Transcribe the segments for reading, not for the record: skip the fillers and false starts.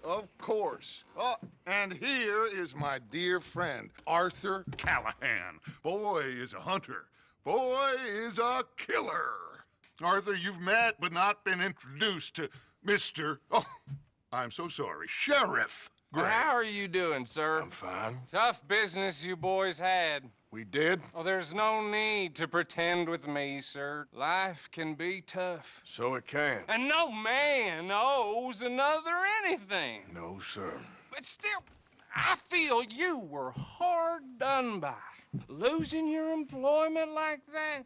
Of course. Oh, and here is my dear friend, Arthur Callahan. Boy is a hunter. Boy is a killer. Arthur, you've met but not been introduced to Mr. Oh, I'm so sorry, Sheriff Gray. How are you doing, sir? I'm fine. Tough business you boys had. We did? Oh, there's no need to pretend with me, sir. Life can be tough. So it can. And no man owes another anything. No, sir. But still, I feel you were hard done by. Losing your employment like that.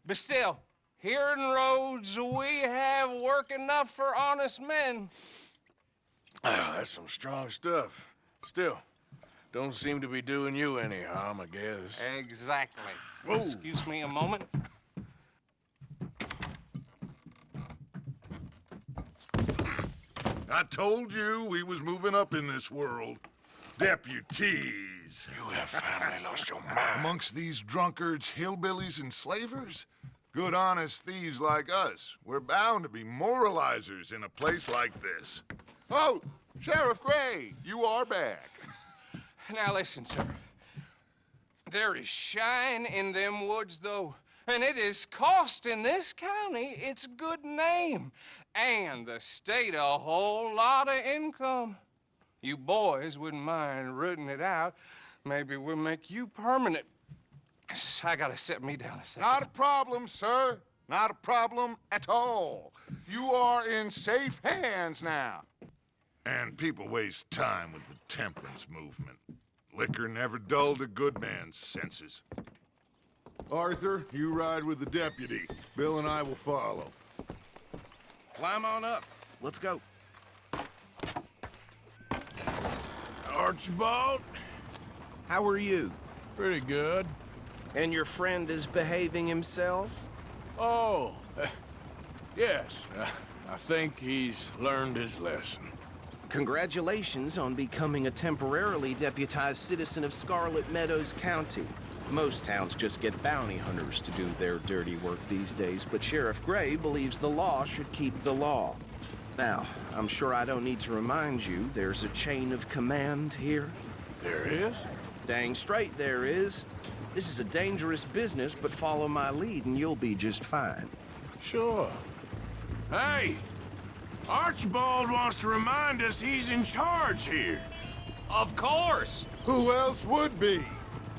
But still, here in Rhodes, we have work enough for honest men. Oh, that's some strong stuff. Still, don't seem to be doing you any harm, I guess. Exactly. Whoa. Excuse me a moment. I told you we was moving up in this world. Deputies. You have finally lost your mind. Amongst these drunkards, hillbillies, and slavers? Good, honest thieves like us. We're bound to be moralizers in a place like this. Oh, Sheriff Gray, you are back. Now listen, sir. There is shine in them woods, though, and it is costing this county its good name and the state a whole lot of income. You boys wouldn't mind rooting it out. Maybe we'll make you permanent. I gotta set me down a second. Not a problem, sir. Not a problem at all. You are in safe hands now. And people waste time with the temperance movement. Liquor never dulled a good man's senses. Arthur, you ride with the deputy. Bill and I will follow. Climb on up. Let's go. Archibald? How are you? Pretty good. And your friend is behaving himself? Oh, yes. I think he's learned his lesson. Congratulations on becoming a temporarily deputized citizen of Scarlet Meadows County. Most towns just get bounty hunters to do their dirty work these days, but Sheriff Gray believes the law should keep the law. Now, I'm sure I don't need to remind you there's a chain of command here. There is? Dang straight there is. This is a dangerous business, but follow my lead and you'll be just fine. Sure. Hey! Archibald wants to remind us he's in charge here. Of course. Who else would be?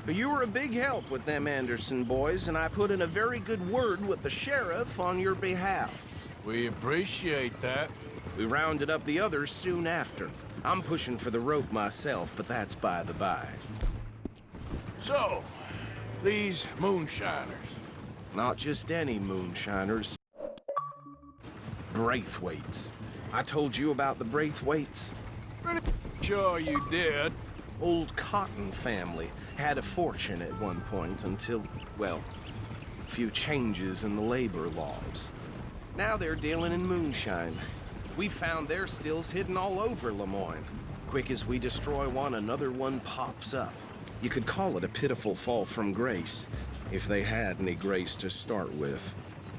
You were a big help with them Anderson boys, and I put in a very good word with the sheriff on your behalf. We appreciate that. We rounded up the others soon after. I'm pushing for the rope myself, but that's by the by. So, these moonshiners. Not just any moonshiners. Braithwaites. I told you about the Braithwaites? Pretty sure you did. Old Cotton family had a fortune at one point until, well, a few changes in the labor laws. Now they're dealing in moonshine. We found their stills hidden all over Lemoyne. Quick as we destroy one, another one pops up. You could call it a pitiful fall from grace, if they had any grace to start with.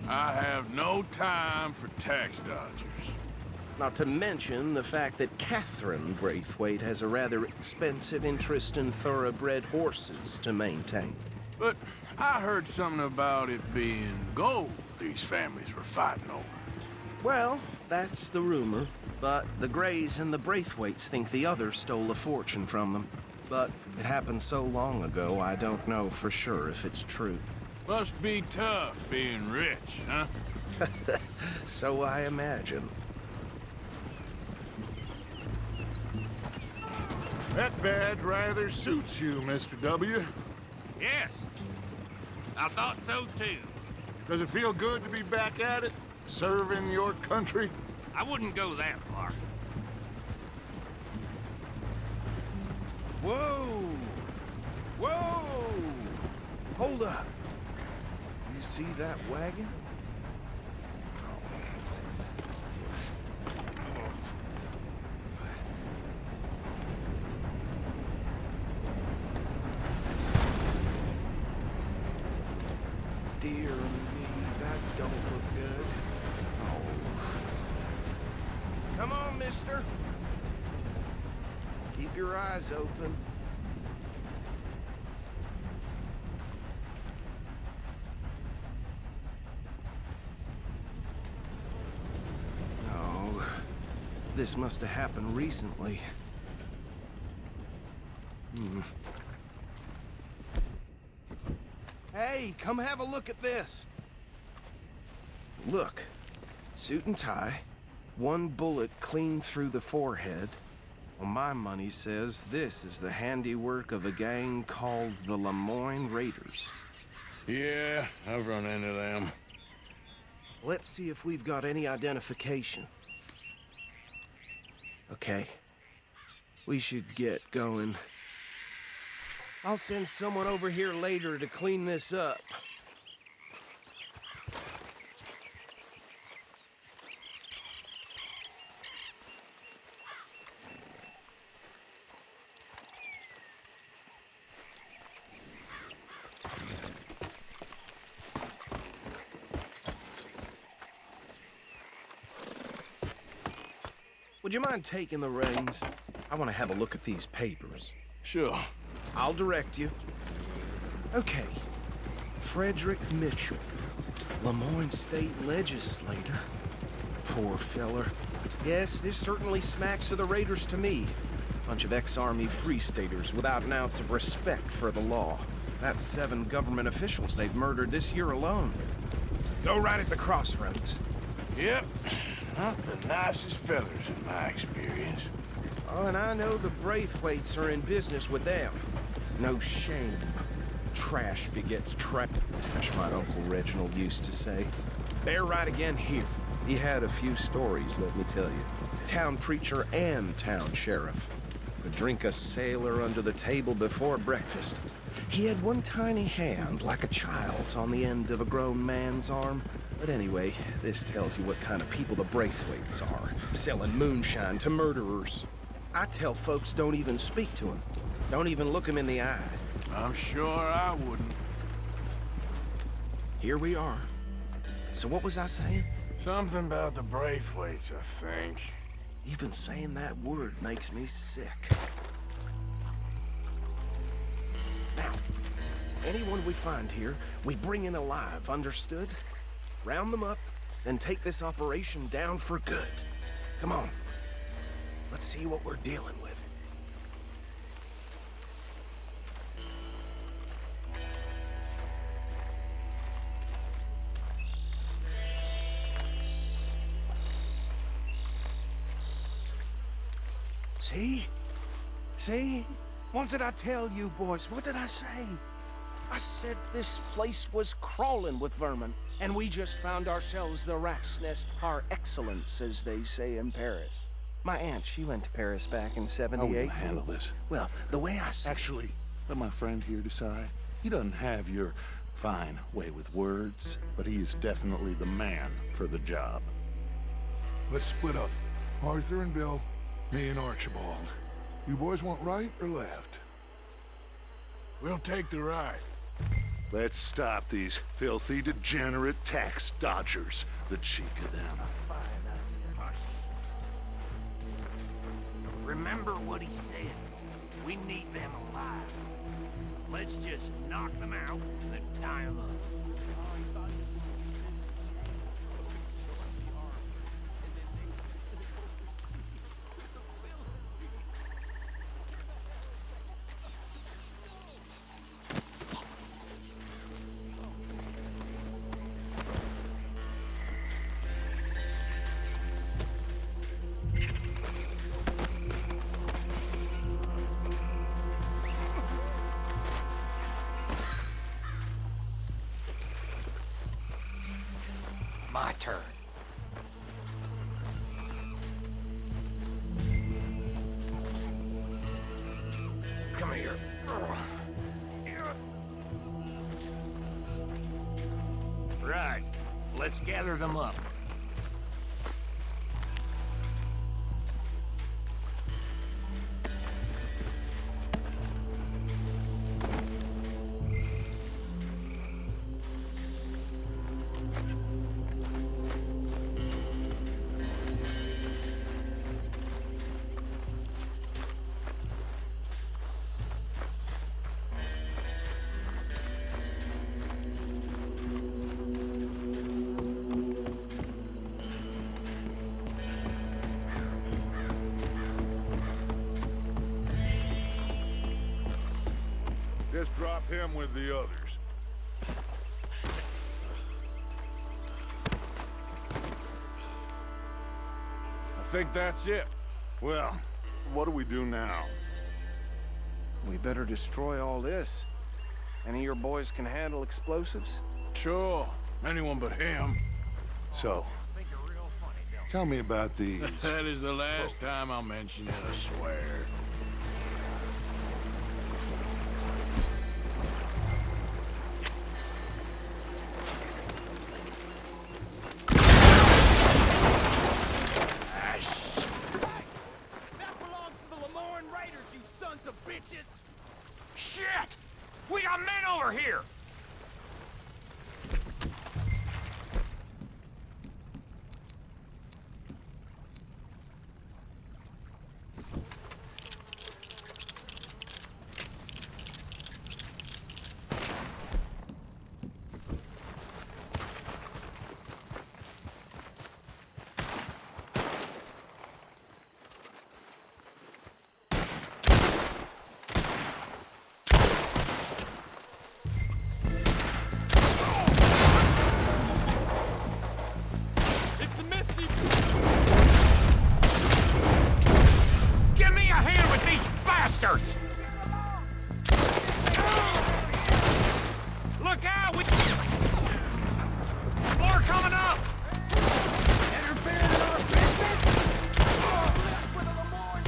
I have no time for tax dodgers. Not to mention the fact that Catherine Braithwaite has a rather expensive interest in thoroughbred horses to maintain. But I heard something about it being gold these families were fighting over. Well, that's the rumor. But the Grays and the Braithwaites think the other stole a fortune from them. But it happened so long ago, I don't know for sure if it's true. Must be tough being rich, huh? So I imagine. That badge rather suits you, Mr. W. Yes. I thought so, too. Does it feel good to be back at it? Serving your country? I wouldn't go that far. Whoa! Whoa! Hold up. You see that wagon? Dear me, that don't look good. Oh. Come on, mister. Keep your eyes open. No. This must have happened recently. Hey, come have a look at this. Look, suit and tie, one bullet clean through the forehead. Well, my money says this is the handiwork of a gang called the Lemoyne Raiders. Yeah, I've run into them. Let's see if we've got any identification. Okay. We should get going. I'll send someone over here later to clean this up. Would you mind taking the reins? I want to have a look at these papers. Sure. I'll direct you. Okay. Frederick Mitchell, Lemoyne State Legislator. Poor feller. Yes, this certainly smacks of the Raiders to me. Bunch of ex-Army Free Staters without an ounce of respect for the law. That's 7 government officials they've murdered this year alone. Go right at the crossroads. Yep. Not the nicest fellers in my experience. Oh, and I know the Braithwaites are in business with them. No shame. Trash begets trash, my Uncle Reginald used to say. Bear right again here. He had a few stories, let me tell you. Town preacher and town sheriff. Could drink a sailor under the table before breakfast. He had one tiny hand, like a child's, on the end of a grown man's arm. But anyway, this tells you what kind of people the Braithwaites are. Selling moonshine to murderers. I tell folks don't even speak to him. Don't even look him in the eye. I'm sure I wouldn't. Here we are. So what was I saying? Something about the Braithwaites, I think. Even saying that word makes me sick. Now, anyone we find here, we bring in alive, understood? Round them up, and take this operation down for good. Come on. Let's see what we're dealing with. See? See? What did I tell you, boys? What did I say? I said this place was crawling with vermin, and we just found ourselves the rat's nest par excellence, as they say in Paris. My aunt, she went to Paris back in '78. How will you handle this? Well, the way I see Actually, let my friend here decide. He doesn't have your fine way with words, but he is definitely the man for the job. Let's split up. Arthur and Bill, me and Archibald. You boys want right or left? We'll take the ride. Let's stop these filthy, degenerate tax dodgers. The cheek of them. Remember what he said. We need them alive. Let's just knock them out and tie them up. My turn. Come here. Right. Let's gather them up. him with the others. I think that's it. Well, what do we do now? We better destroy all this. Any of your boys can handle explosives? Sure. Anyone but him. So, tell me about these. That is the last time I'll mention it, I swear. That belongs to the Lemoran Raiders, you sons of bitches! Shit! We got men over here! It's the Misty! Give me a hand with these bastards! Look out! More coming up! Interfering in our business? For the Lemoran!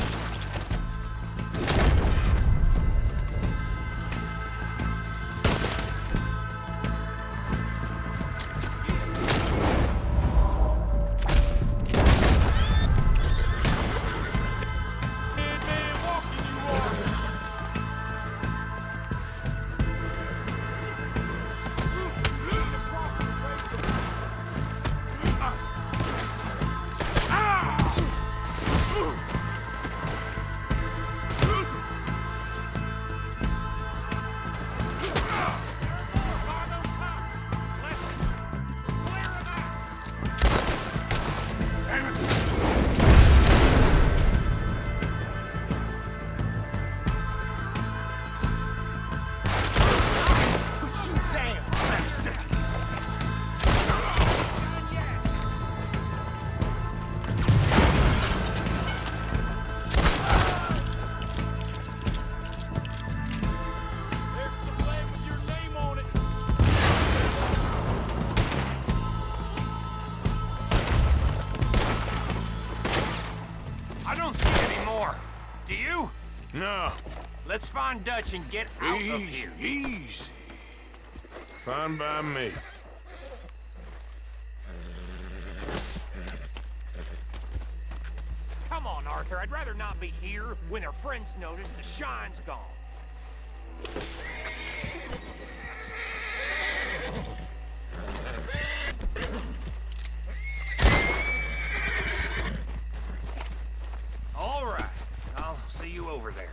I don't see any more. Do you? No. Let's find Dutch and get out of here. Easy. Fine by me. Come on, Arthur. I'd rather not be here when their friends notice the shine's gone. All right. I'll see you over there.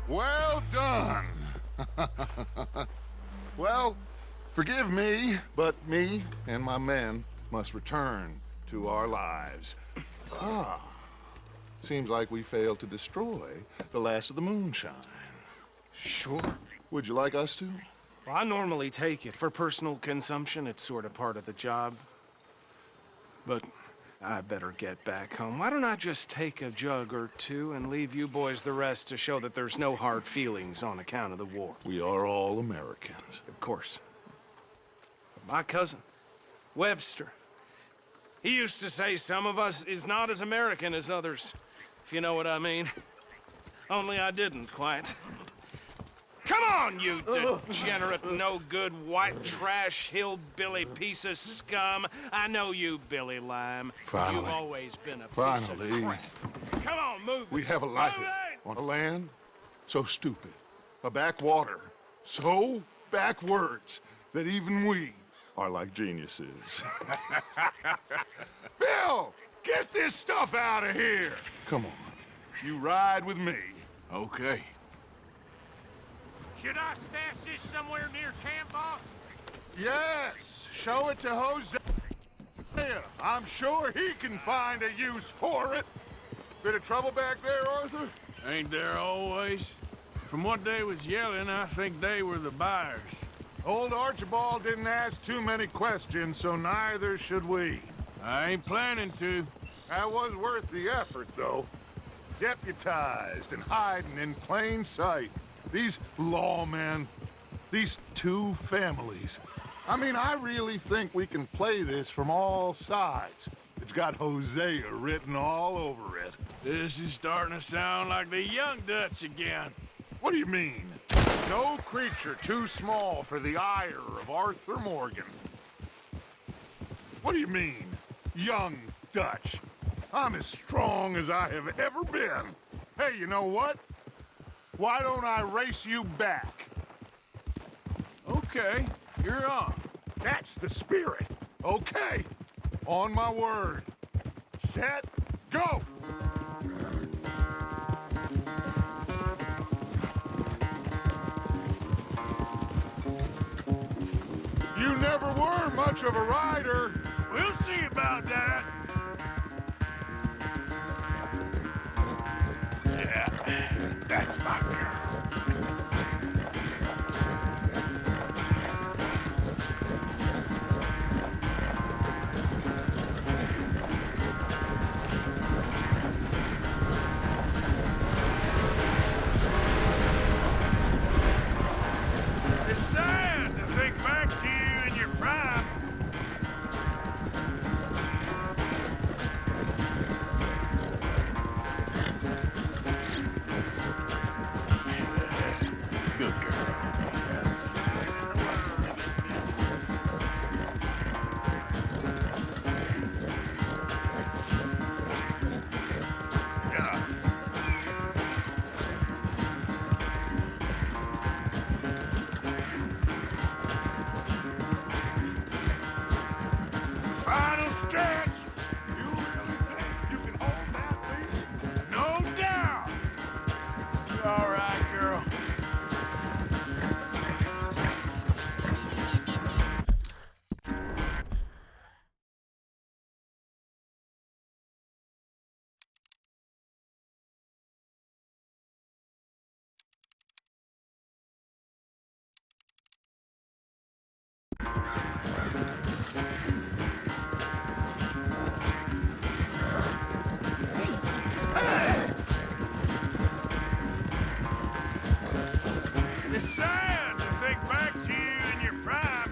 Well done. Well, forgive me, but me and my men must return to our lives. Seems like we failed to destroy the last of the moonshine. Sure. Would you like us to? Well, I normally take it. For personal consumption, it's sort of part of the job. But I better get back home. Why don't I just take a jug or two and leave you boys the rest to show that there's no hard feelings on account of the war? We are all Americans. Of course. My cousin, Webster, he used to say some of us is not as American as others, if you know what I mean. Only I didn't quite. Come on, you degenerate, no-good, white trash, hillbilly piece of scum. I know you, Billy Lime. Finally. You've always been a piece Finally. of crap. Come on, move We it. have a life Move it! on a land so stupid, a backwater so backwards that even we are like geniuses. Bill! Get this stuff out of here! Come on. You ride with me. Okay. Should I stash this somewhere near camp, boss? Yes, show it to Hosea. I'm sure he can find a use for it. Bit of trouble back there, Arthur? Ain't there always? From what they was yelling, I think they were the buyers. Old Archibald didn't ask too many questions, so neither should we. I ain't planning to. That was worth the effort, though. Deputized and hiding in plain sight. These lawmen, these two families. I mean, I really think we can play this from all sides. It's got Hosea written all over it. This is starting to sound like the Young Dutch again. What do you mean? No creature too small for the ire of Arthur Morgan. What do you mean, Young Dutch? I'm as strong as I have ever been. Hey, you know what? Why don't I race you back? Okay, you're on. That's the spirit. Okay. On my word. Set, go! You never were much of a rider. We'll see about that. Yeah, that's my girl. It's sad to think back to you in your prime. Good girl. Yeah. Final stretch. You really think you can hold that lead? No doubt. You all right, girl? It's sad to think back to you in your prime.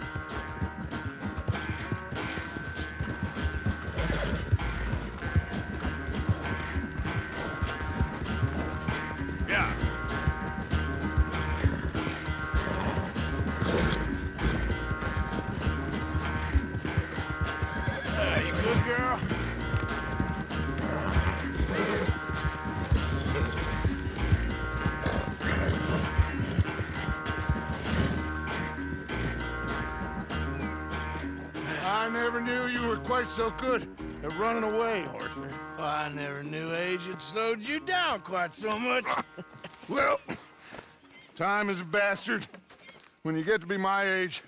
Yeah. You good, girl? I never knew you were quite so good at running away, Arthur. Well, I never knew age had slowed you down quite so much. Well, time is a bastard. When you get to be my age,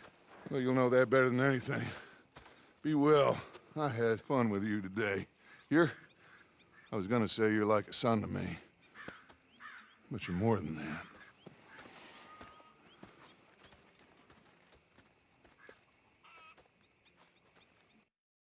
well, you'll know that better than anything. Be well. I had fun with you today. I was gonna say you're like a son to me. But you're more than that.